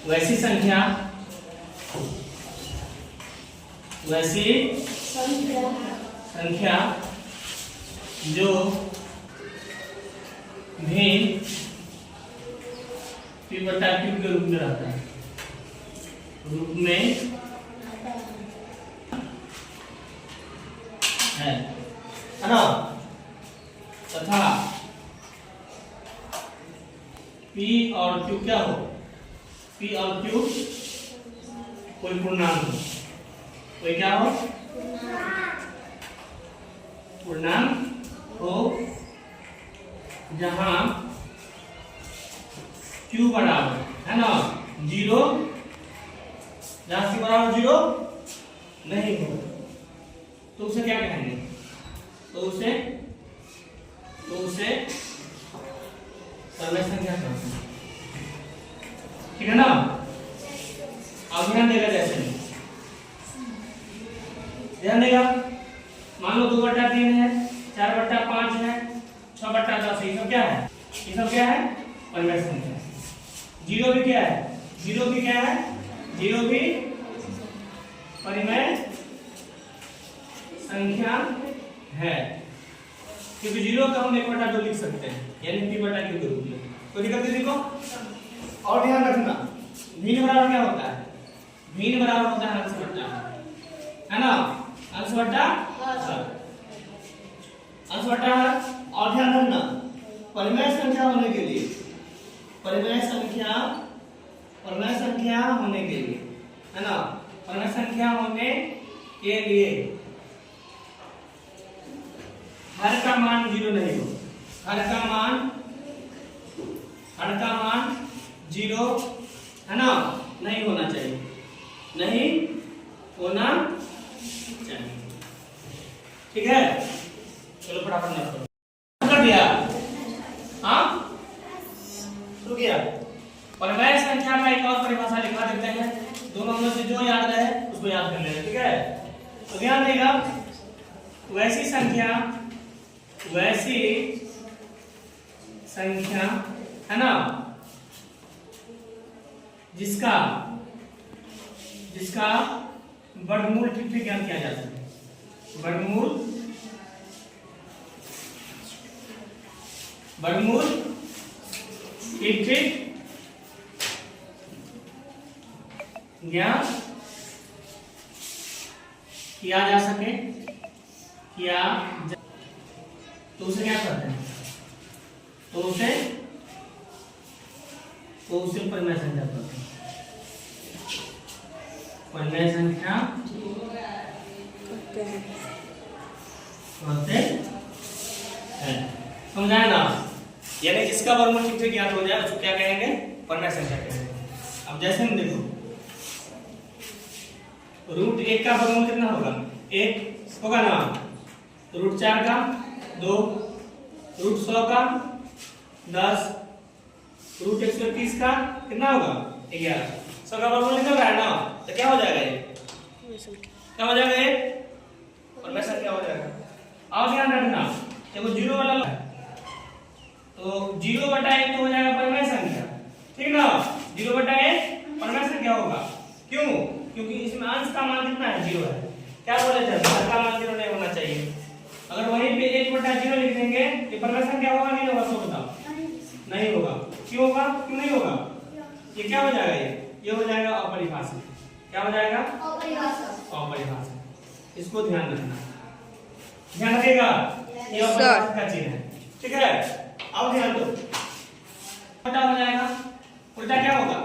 वैसी संख्या जो भिन्न p बटा q के रूप में रहता है, रूप में है ना, तथा p और q क्या हो, p और q कोई पूर्णांक हो, कोई क्या हो, पूर्णांक हो, जहां q बराबर है ना 0, जहां c बराबर 0 नहीं हो, तो उसे क्या कहेंगे, तो उसे सर्वैश्विक संख्या कहते हैं। ठीक है ना। अब ध्यान देगा, जैसे ध्यान देगा, मान लो 2/3 है, 4/5 है, 6/10, ये सब क्या है, ये सब क्या है, परिमेय संख्या। 0 भी क्या है, 0 भी क्या है, 0 भी परिमेय संख्या है, क्योंकि 0 का हम 1/2 लिख सकते हैं, यानी p बटा q के रूप में। तो दिक्कत किसी को? और ध्यान रखना, भिन्न बराबर क्या होता है, भिन्न बराबर होता है अंश बटा, है ना, अंश बटा अंश बटा। और ध्यान रखना, परिमेय संख्या होने के लिए, परिमेय संख्या होने के लिए, है ना, परिमेय संख्या होने के लिए हर का मान 0 नहीं हो, हर का मान 0 है ना, नहीं होना चाहिए, नहीं होना चाहिए। ठीक है, चलो फटाफट नोट करो। कर दिया? हाँ, शुरू किया। परिमेय संख्या का एक और परिभाषा लिखा देते हैं, दोनों में से जो याद रहे उसको याद कर लेना। ठीक है, तो ध्यान देगा, वैसी संख्या है ना, जिसका वर्गमूल ठीक ज्ञात किया जा सके, वर्गमूल ठीक ज्ञात किया जा सके, तो उसे क्या करते हैं, तो उसे परिमेय संख्या कहते हैं, परिमेय संख्या कहते हैं। समझाए ना, यानी जिसका वर्गमूल ठीक ज्ञात हो जाए उसको क्या कहेंगे, परिमेय संख्या कहेंगे। अब जैसे हम देखो, √1 का वर्गमूल कितना होगा, 1 होगा ना, तो √4 का 2, √100 का 10, √130 का कितना होगा, 11। 100 का वर्गमूल निकल रहा है ना, तो क्या हो जाएगा, ये क्या हो जाएगा, ये परिमेय संख्या हो जाएगा। और ध्यान रखना, देखो 0 वाला तो 0/1 तो हो जाएगा परिमेय संख्या, ठीक ना, 0/1 परिमेय संख्या होगा। क्यों? क्योंकि इसमें अंश का मान कितना है, 0 है। क्या बोले थे, हर का मान 0 नहीं होना चाहिए। अगर वहीं पे 1/0 लिख देंगे ये परिमेय संख्या होगा नहीं होगा, सो बताओ, नहीं होगा। क्यों होगा, क्यों नहीं होगा, ये क्या हो जाएगा, ये हो जाएगा अपरिभाषित। क्या हो जाएगा, अपरिभाषित। इसको ध्यान रखना, ध्यान रखिएगा, ये अपरिभाषित का चिन्ह है। ठीक है, अब ध्यान दो, उल्टा हो जाएगा, उल्टा क्या होगा,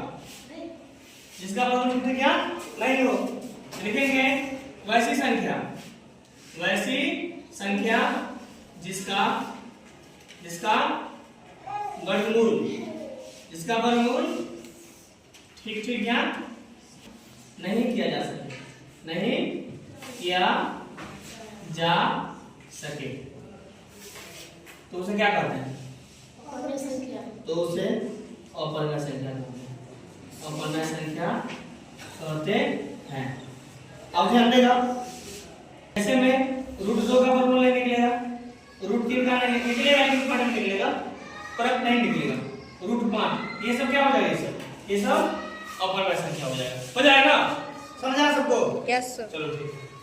जिसका वर्गमूल ठीक ज्ञात नहीं हो, लिखेंगे वैसी संख्या जिसका वर्गमूल ठीक ज्ञात नहीं किया जा सके, तो उसे क्या कहते हैं, तो उसे अपरिमेय संख्या कहते हैं। अब ध्यान देगा, ऐसे में √2 का वर्गमूल नहीं निकलेगा, √3 का नहीं निकलेगा, लेकिन निकलेगा, फर्क नहीं निकलेगा, √5 ये सब क्या हो जाएगा, ये सब अपर संख्या हो जाएगा, हो जाएगा ना? समझा सबको? Yes sir. चलो ठीक है।